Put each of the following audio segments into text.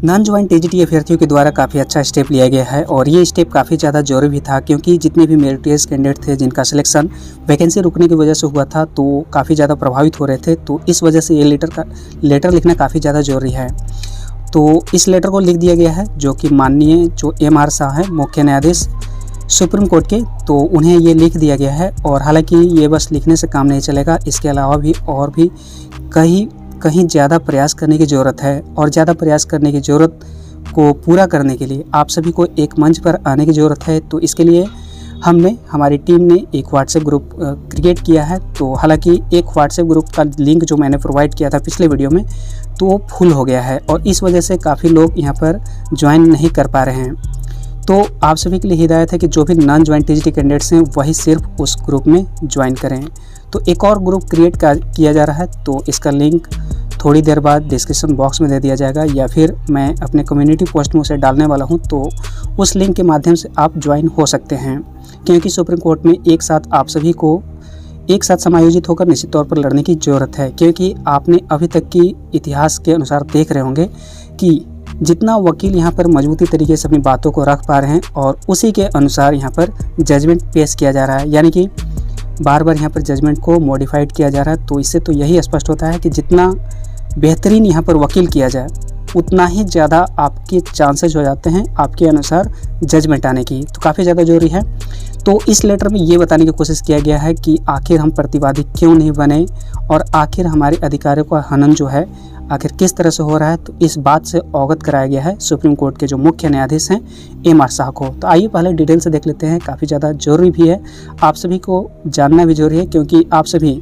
Non join TGT अभ्यर्थियों के द्वारा काफ़ी अच्छा स्टेप लिया गया है और ये स्टेप काफ़ी ज़्यादा जरूरी भी था, क्योंकि जितने भी मेरिटियस कैंडिडेट थे जिनका सिलेक्शन वैकेंसी रुकने की वजह से हुआ था तो काफ़ी ज़्यादा प्रभावित हो रहे थे। तो इस वजह से ये लेटर लिखना काफ़ी ज़्यादा ज़रूरी है। तो इस लेटर को लिख दिया गया है, जो कि माननीय जो एम.आर. शाह हैं, मुख्य न्यायाधीश सुप्रीम कोर्ट के, तो उन्हें ये लिख दिया गया है। और हालांकि ये बस लिखने से काम नहीं चलेगा, इसके अलावा भी और भी कहीं ज़्यादा प्रयास करने की ज़रूरत है। और ज़्यादा प्रयास करने की ज़रूरत को पूरा करने के लिए आप सभी को एक मंच पर आने की ज़रूरत है। तो इसके लिए हमारी टीम ने एक व्हाट्सएप ग्रुप क्रिएट किया है। तो हालांकि एक व्हाट्सएप ग्रुप का लिंक जो मैंने प्रोवाइड किया था पिछले वीडियो में, तो वो फुल हो गया है और इस वजह से काफ़ी लोग यहाँ पर ज्वाइन नहीं कर पा रहे हैं। तो आप सभी के लिए हिदायत है कि जो भी नॉन ज्वाइन टीजीटी कैंडिडेट्स हैं वही सिर्फ उस ग्रुप में ज्वाइन करें। तो एक और ग्रुप क्रिएट किया जा रहा है, तो इसका लिंक थोड़ी देर बाद डिस्क्रिप्शन बॉक्स में दे दिया जाएगा, या फिर मैं अपने कम्युनिटी पोस्ट में उसे डालने वाला हूं। तो उस लिंक के माध्यम से आप ज्वाइन हो सकते हैं, क्योंकि सुप्रीम कोर्ट में एक साथ आप सभी को एक साथ समायोजित होकर निश्चित तौर पर लड़ने की ज़रूरत है। क्योंकि आपने अभी तक की इतिहास के अनुसार देख रहे होंगे कि जितना वकील यहाँ पर मजबूती तरीके से अपनी बातों को रख पा रहे हैं और उसी के अनुसार यहाँ पर जजमेंट पेश किया जा रहा है, यानी कि बार बार यहाँ पर जजमेंट को मॉडिफाइड किया जा रहा है। तो इससे तो यही स्पष्ट होता है कि जितना बेहतरीन यहाँ पर वकील किया जाए उतना ही ज़्यादा आपके चांसेस हो जाते हैं आपके अनुसार जजमेंट आने की। तो काफ़ी ज़्यादा ज़रूरी है। तो इस लेटर में ये बताने की कोशिश किया गया है कि आखिर हम प्रतिवादी क्यों नहीं बने और आखिर हमारे अधिकारों का हनन जो है आखिर किस तरह से हो रहा है। तो इस बात से अवगत कराया गया है सुप्रीम कोर्ट के जो मुख्य न्यायाधीश हैं एम.आर. शाह को। तो आइए पहले डिटेल से देख लेते हैं। काफ़ी ज़्यादा ज़रूरी भी है, आप सभी को जानना भी ज़रूरी है, क्योंकि आप सभी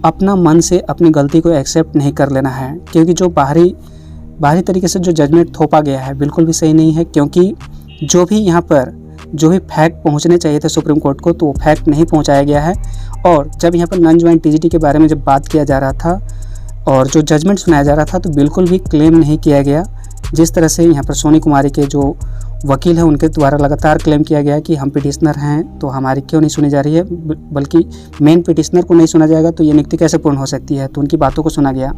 अपना मन से अपनी गलती को एक्सेप्ट नहीं कर लेना है। क्योंकि जो बाहरी तरीके से जो जजमेंट थोपा गया है बिल्कुल भी सही नहीं है, क्योंकि जो भी फैक्ट पहुंचने चाहिए थे सुप्रीम कोर्ट को, तो वो फैक्ट नहीं पहुंचाया गया है। और जब यहाँ पर नॉन ज्वाइन टीजीटी के बारे में जब बात किया जा रहा था और जो जजमेंट सुनाया जा रहा था, तो बिल्कुल भी क्लेम नहीं किया गया जिस तरह से यहाँ पर सोनी कुमारी के जो वकील हैं उनके द्वारा लगातार क्लेम किया गया कि हम पिटिशनर हैं तो हमारी क्यों नहीं सुनी जा रही है, बल्कि मेन पिटिशनर को नहीं सुना जाएगा तो ये नियुक्ति कैसे पूर्ण हो सकती है। तो उनकी बातों को सुना गया,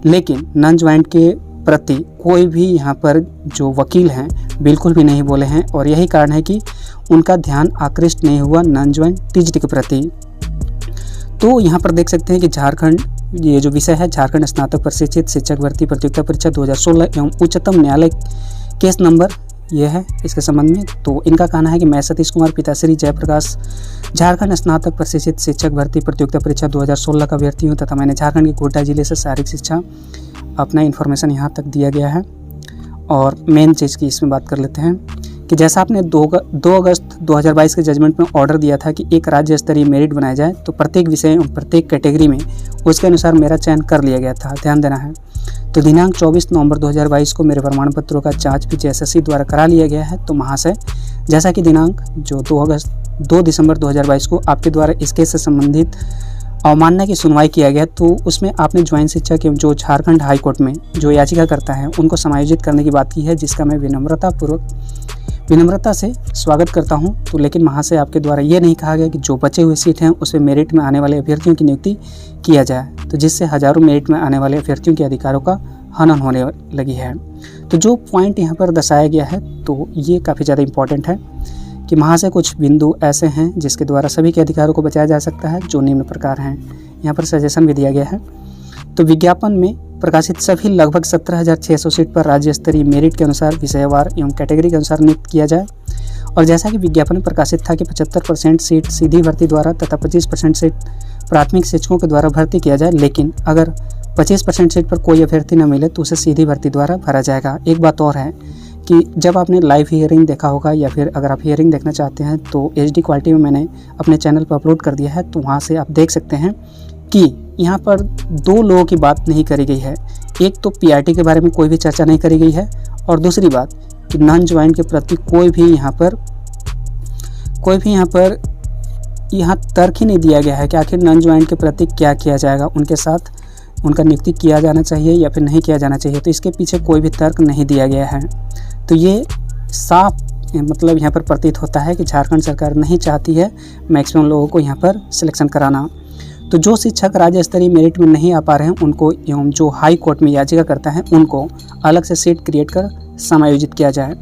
लेकिन नॉन ज्वाइन के प्रति कोई भी यहाँ पर जो वकील हैं बिल्कुल भी नहीं बोले हैं। और यही कारण है कि उनका ध्यान आकृष्ट नहीं हुआ नॉन ज्वाइन टीजीटी के प्रति। तो यहाँ पर देख सकते हैं कि झारखंड, ये जो विषय है झारखंड स्नातक प्रशिक्षित शिक्षक भर्ती प्रतियोगिता परीक्षा 2016 एवं उच्चतम न्यायालय केस नंबर ये है इसके संबंध में। तो इनका कहना है कि मैं सतीश कुमार पिताश्री जयप्रकाश झारखंड स्नातक प्रशिक्षित शिक्षक भर्ती प्रतियोगिता परीक्षा 2016 का अभ्यर्थी हूँ तथा मैंने झारखंड के गोड्डा जिले से शारीरिक शिक्षा अपना इन्फॉर्मेशन यहाँ तक दिया गया है। और मेन चीज़ की इसमें बात कर लेते हैं कि जैसा आपने 2 अगस्त 2022 के जजमेंट में ऑर्डर दिया था कि एक राज्य स्तरीय मेरिट बनाया जाए, तो प्रत्येक विषय और प्रत्येक कैटेगरी में उसके अनुसार मेरा चयन कर लिया गया था, ध्यान देना है। तो दिनांक 24 नवंबर 2022 को मेरे प्रमाण पत्रों का जांच भी जेएसएससी द्वारा करा लिया गया है। तो महाशय, जैसा कि दिनांक जो 2 दिसंबर 2022 को आपके द्वारा इस केस से संबंधित अवमानना की सुनवाई किया गया, तो उसमें आपने ज्वाइन शिक्षक एवं जो झारखंड हाई कोर्ट में जो याचिका करता है उनको समायोजित करने की बात की है, जिसका मैं विनम्रता से स्वागत करता हूं। तो लेकिन महाशय, आपके द्वारा ये नहीं कहा गया कि जो बचे हुए सीट हैं उसमें मेरिट में आने वाले अभ्यर्थियों की नियुक्ति किया जाए, तो जिससे हजारों मेरिट में आने वाले अभ्यर्थियों के अधिकारों का हनन होने लगी है। तो जो पॉइंट यहाँ पर दर्शाया गया है तो ये काफ़ी ज़्यादा इंपॉर्टेंट है कि महाशय कुछ बिंदु ऐसे हैं जिसके द्वारा सभी के अधिकारों को बचाया जा सकता है, जो निम्न प्रकार हैं। यहाँ पर सजेशन भी दिया गया है। तो विज्ञापन में प्रकाशित सभी लगभग 17,600 सीट पर राज्य स्तरीय मेरिट के अनुसार विषयवार एवं कैटेगरी के अनुसार नियुक्त किया जाए। और जैसा कि विज्ञापन में प्रकाशित था कि 75% सीट सीधी भर्ती द्वारा तथा 25% सीट प्राथमिक शिक्षकों के द्वारा भर्ती किया जाए, लेकिन अगर 25% सीट पर कोई अभ्यर्थी न मिले तो उसे सीधी भर्ती द्वारा भरा जाएगा। एक बात और है कि जब आपने लाइव हियरिंग देखा होगा, या फिर अगर आप हियरिंग देखना चाहते हैं तो HD क्वालिटी में मैंने अपने चैनल पर अपलोड कर दिया है, तो वहाँ से आप देख सकते हैं कि यहाँ पर 2 लोगों की बात नहीं करी गई है। एक तो PRT के बारे में कोई भी चर्चा नहीं करी गई है, और दूसरी बात कि नॉन ज्वाइन के प्रति कोई भी यहाँ तर्क ही नहीं दिया गया है कि आखिर नॉन ज्वाइन के प्रति क्या किया जाएगा, उनके साथ उनका नियुक्ति किया जाना चाहिए या फिर नहीं किया जाना चाहिए। तो इसके पीछे कोई भी तर्क नहीं दिया गया है। तो ये साफ मतलब यहाँ पर प्रतीत होता है कि झारखंड सरकार नहीं चाहती है मैक्सिमम लोगों को यहाँ पर सिलेक्शन कराना। तो जो शिक्षक राज्य स्तरीय मेरिट में नहीं आ पा रहे हैं उनको एवं जो हाई कोर्ट में याचिका करता है उनको अलग से सीट क्रिएट कर समायोजित किया जाए।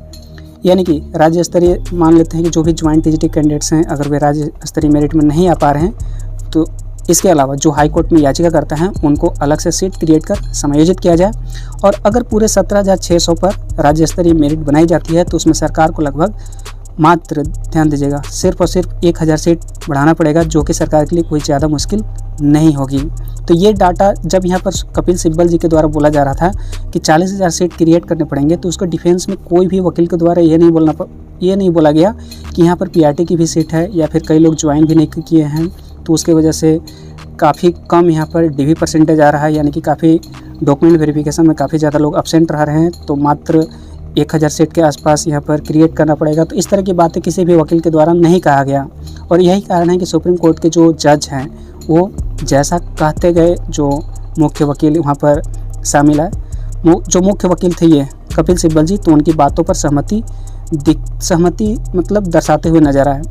यानी कि राज्य स्तरीय मान लेते हैं कि जो भी ज्वाइंट टीजीटी कैंडिडेट्स हैं अगर वे राज्य स्तरीय मेरिट में नहीं आ पा रहे हैं तो इसके अलावा जो हाई कोर्ट में याचिका करता है उनको अलग से सीट क्रिएट कर समायोजित किया जाए। और अगर पूरे 17,600 पर राज्य स्तरीय मेरिट बनाई जाती है तो उसमें सरकार को लगभग मात्र ध्यान दीजिएगा सिर्फ और सिर्फ 1,000 सीट बढ़ाना पड़ेगा, जो कि सरकार के लिए कोई ज़्यादा मुश्किल नहीं होगी। तो ये डाटा जब यहाँ पर कपिल सिब्बल जी के द्वारा बोला जा रहा था कि 40,000 सीट क्रिएट करने पड़ेंगे, तो उसका डिफेंस में कोई भी वकील के द्वारा ये नहीं बोला गया कि यहाँ पर पीआरटी की भी सीट है या फिर कई लोग ज्वाइन भी नहीं किए हैं तो उसकी वजह से काफ़ी कम यहाँ पर डीवी परसेंटेज आ रहा है, यानी कि काफ़ी डॉक्यूमेंट वेरिफिकेशन में काफ़ी ज़्यादा लोग अब्सेंट रह रहे हैं, तो मात्र 1,000 सीट के आसपास यहाँ पर क्रिएट करना पड़ेगा। तो इस तरह की बातें किसी भी वकील के द्वारा नहीं कहा गया और यही कारण है कि सुप्रीम कोर्ट के जो जज हैं वो जैसा कहते गए, जो मुख्य वकील वहाँ पर शामिल है, जो मुख्य वकील थे ये कपिल सिब्बल जी, तो उनकी बातों पर सहमति मतलब दर्शाते हुए नजर आए।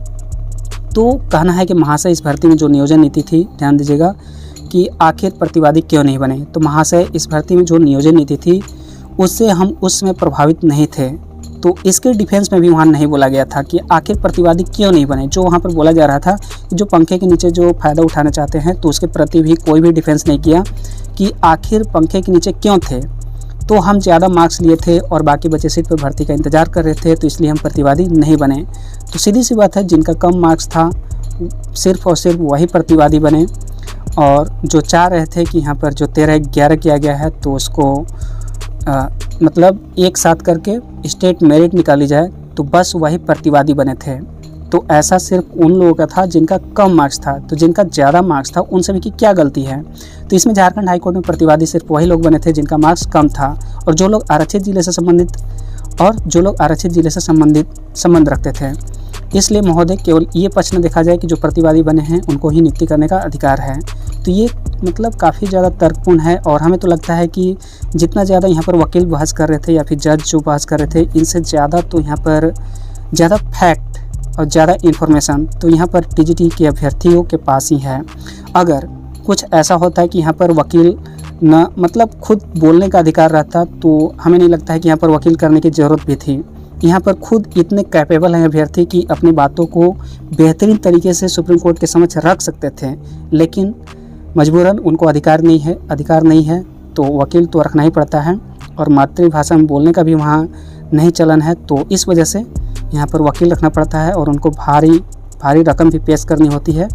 तो कहना है कि महाशय इस भर्ती में जो नियोजन नीति थी, ध्यान दीजिएगा कि आखिर प्रतिवादी क्यों नहीं बने। तो महाशय इस भर्ती में जो नियोजन नीति थी उससे हम उसमें प्रभावित नहीं थे, तो इसके डिफेंस में भी वहाँ नहीं बोला गया था कि आखिर प्रतिवादी क्यों नहीं बने। जो वहाँ पर बोला जा रहा था कि जो पंखे के नीचे जो फ़ायदा उठाना चाहते हैं तो उसके प्रति भी कोई भी डिफेंस नहीं किया कि आखिर पंखे के नीचे क्यों थे। तो हम ज़्यादा मार्क्स लिए थे और बाकी बचे सीट पर भर्ती का इंतज़ार कर रहे थे, तो इसलिए हम प्रतिवादी नहीं बने। तो सीधी सी बात है, जिनका कम मार्क्स था सिर्फ और सिर्फ वही प्रतिवादी बने, और जो चाह रहे थे कि यहाँ पर जो 13-11 किया गया है तो उसको मतलब एक साथ करके स्टेट मेरिट निकाली जाए, तो बस वही प्रतिवादी बने थे। तो ऐसा सिर्फ उन लोगों का था जिनका कम मार्क्स था, तो जिनका ज़्यादा मार्क्स था उन सभी की क्या गलती है। तो इसमें झारखंड हाईकोर्ट में प्रतिवादी सिर्फ वही लोग बने थे जिनका मार्क्स कम था और जो लोग आरक्षित जिले से संबंधित संबंध रखते थे। इसलिए महोदय केवल ये पक्ष न देखा जाए कि जो प्रतिवादी बने हैं उनको ही नियुक्ति करने का अधिकार है। तो ये मतलब काफ़ी ज़्यादा तर्कपूर्ण है और हमें तो लगता है कि जितना ज़्यादा यहाँ पर वकील बहस कर रहे थे या फिर जज जो बहस कर रहे थे, इनसे ज़्यादा तो यहाँ पर ज़्यादा फैक्ट और ज़्यादा इन्फॉर्मेशन तो यहाँ पर टीजीटी के अभ्यर्थियों के पास ही है। अगर कुछ ऐसा होता है कि यहाँ पर वकील न मतलब खुद बोलने का अधिकार रहता तो हमें नहीं लगता है कि यहाँ पर वकील करने की ज़रूरत भी थी। यहाँ पर खुद इतने कैपेबल हैं अभ्यर्थी कि अपनी बातों को बेहतरीन तरीके से सुप्रीम कोर्ट के समक्ष रख सकते थे, लेकिन मजबूरन उनको अधिकार नहीं है तो वकील तो रखना ही पड़ता है और मातृभाषा में बोलने का भी वहाँ नहीं चलन है, तो इस वजह से यहाँ पर वकील रखना पड़ता है और उनको भारी रकम भी पेश करनी होती है।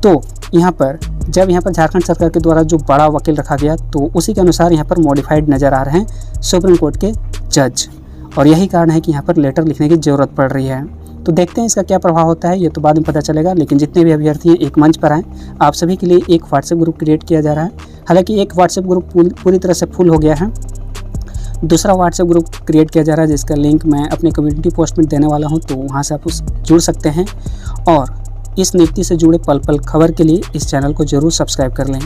तो यहाँ पर जब यहाँ पर झारखंड सरकार के द्वारा जो बड़ा वकील रखा गया तो उसी के अनुसार यहाँ पर मॉडिफाइड नज़र आ रहे हैं सुप्रीम कोर्ट के जज, और यही कारण है कि यहाँ पर लेटर लिखने की ज़रूरत पड़ रही है। तो देखते हैं इसका क्या प्रभाव होता है, ये तो बाद में पता चलेगा। लेकिन जितने भी अभ्यर्थी हैं एक मंच पर आएँ, आप सभी के लिए एक व्हाट्सएप ग्रुप क्रिएट किया जा रहा है। हालांकि एक व्हाट्सएप ग्रुप पूरी तरह से फुल हो गया है, दूसरा व्हाट्सएप ग्रुप क्रिएट किया जा रहा है जिसका लिंक मैं अपने कम्युनिटी पोस्ट में देने वाला हूँ, तो वहाँ से आप जुड़ सकते हैं और इस नियुक्ति से जुड़े पल पल खबर के लिए इस चैनल को जरूर सब्सक्राइब कर लें।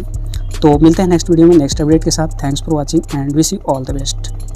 तो मिलते हैं नेक्स्ट वीडियो में नेक्स्ट अपडेट के साथ। Thanks for watching and wish you all the best.